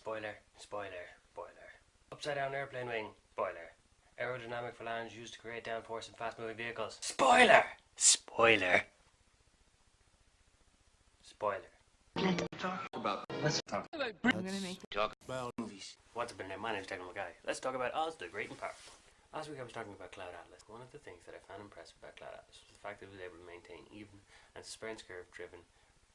Spoiler, spoiler, spoiler. Upside down airplane wing. Spoiler. Aerodynamic phalange used to create downforce in fast moving vehicles. Spoiler! Spoiler. Spoiler. Let's talk about Movies. What's up, internet? My name's Technical Guy. Let's talk about Oz the Great and Powerful. Last week I was talking about Cloud Atlas. One of the things that I found impressive about Cloud Atlas was the fact that it was able to maintain even and suspense curve driven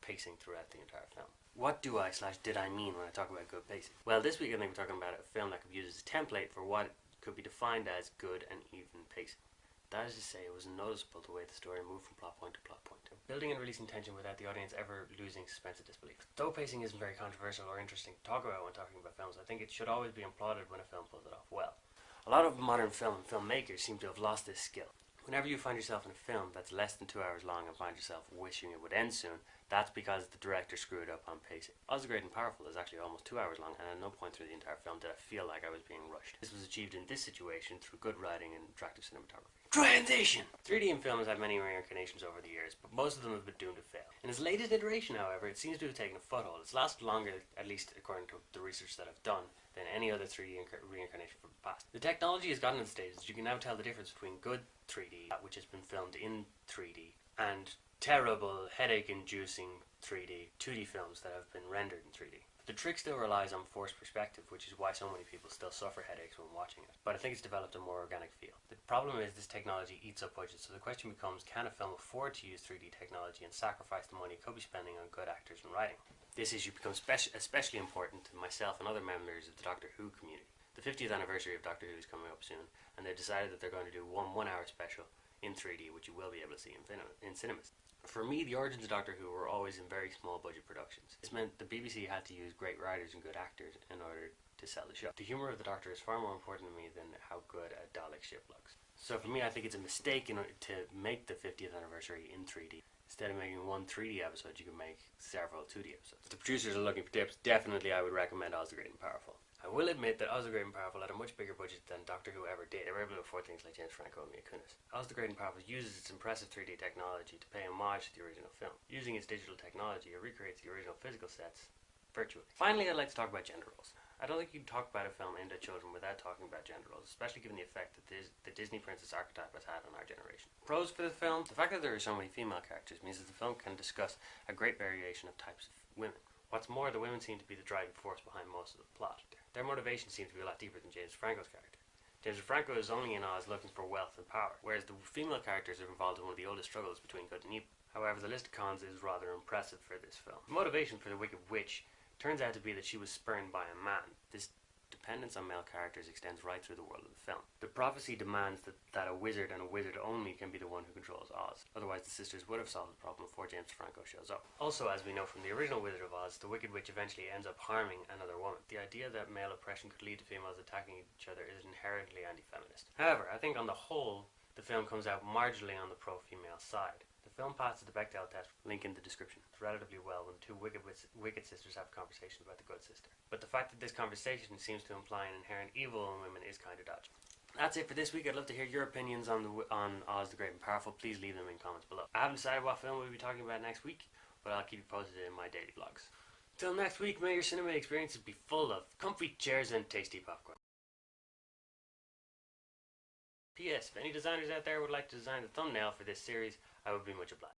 pacing throughout the entire film. What do I/did I mean when I talk about good pacing? Well, this week I think we're talking about a film that could be used as a template for what could be defined as good and even pacing. That is to say, it was noticeable the way the story moved from plot point to plot point, building and releasing tension without the audience ever losing suspense and disbelief. Though pacing isn't very controversial or interesting to talk about when talking about films, I think it should always be applauded when a film pulls it off well. A lot of modern film and filmmakers seem to have lost this skill. Whenever you find yourself in a film that's less than 2 hours long and find yourself wishing it would end soon, that's because the director screwed up on pacing. Oz the Great and Powerful is actually almost 2 hours long, and at no point through the entire film did I feel like I was being rushed. This was achieved in this situation through good writing and attractive cinematography. Transition! 3D in films have many reincarnations over the years, but most of them have been doomed to fail. In its latest iteration, however, it seems to have taken a foothold. It's lasted longer, at least according to the research that I've done, than any other 3D reincarnation from the past. The technology has gotten to the stage that you can now tell the difference between good 3D, which has been filmed in 3D, and terrible, headache-inducing 3D, 2D films that have been rendered in 3D. The trick still relies on forced perspective, which is why so many people still suffer headaches when watching it. But I think it's developed a more organic feel. The problem is this technology eats up budget, so the question becomes, can a film afford to use 3D technology and sacrifice the money it could be spending on good actors and writing? This issue becomes especially important to myself and other members of the Doctor Who community. The 50th anniversary of Doctor Who is coming up soon, and they've decided that they're going to do one hour special in 3D, which you will be able to see in cinemas. For me, the origins of Doctor Who were always in very small budget productions. This meant the BBC had to use great writers and good actors in order to sell the show. The humour of the Doctor is far more important to me than how good a Dalek ship looks. So for me, I think it's a mistake to make the 50th anniversary in 3D. Instead of making one 3D episode, you can make several 2D episodes. If the producers are looking for tips, definitely I would recommend Oz the Great and Powerful. I will admit that Oz the Great and Powerful had a much bigger budget than Doctor Who ever did. They were able to afford things like James Franco and Mia Kunis. Oz the Great and Powerful uses its impressive 3D technology to pay homage to the original film. Using its digital technology, it recreates the original physical sets virtually. Finally, I'd like to talk about gender roles. I don't think you can talk about a film aimed at children without talking about gender roles, especially given the effect that the Disney princess archetype has had on our generation. Pros for the film: the fact that there are so many female characters means that the film can discuss a great variation of types of women. What's more, the women seem to be the driving force behind most of the plot. Their motivation seems to be a lot deeper than James Franco's character. James Franco is only in Oz looking for wealth and power, whereas the female characters are involved in one of the oldest struggles between good and evil. However, the list of cons is rather impressive for this film. The motivation for the Wicked Witch turns out to be that she was spurned by a man. This dependence on male characters extends right through the world of the film. The prophecy demands that a wizard and a wizard only can be the one who controls Oz. Otherwise, the sisters would have solved the problem before James Franco shows up. Also, as we know from the original Wizard of Oz, the Wicked Witch eventually ends up harming another woman. The idea that male oppression could lead to females attacking each other is inherently anti-feminist. However, I think on the whole, the film comes out marginally on the pro-female side. The film passes the Bechdel test, link in the description, relatively well when two wicked sisters have a conversation about the good sister. But the fact that this conversation seems to imply an inherent evil in women is kind of dodgy. That's it for this week. I'd love to hear your opinions on Oz the Great and Powerful. Please leave them in comments below. I haven't decided what film we'll be talking about next week, but I'll keep you posted in my daily vlogs. Till next week, may your cinema experiences be full of comfy chairs and tasty popcorn. P.S. If any designers out there would like to design the thumbnail for this series, I would be much obliged.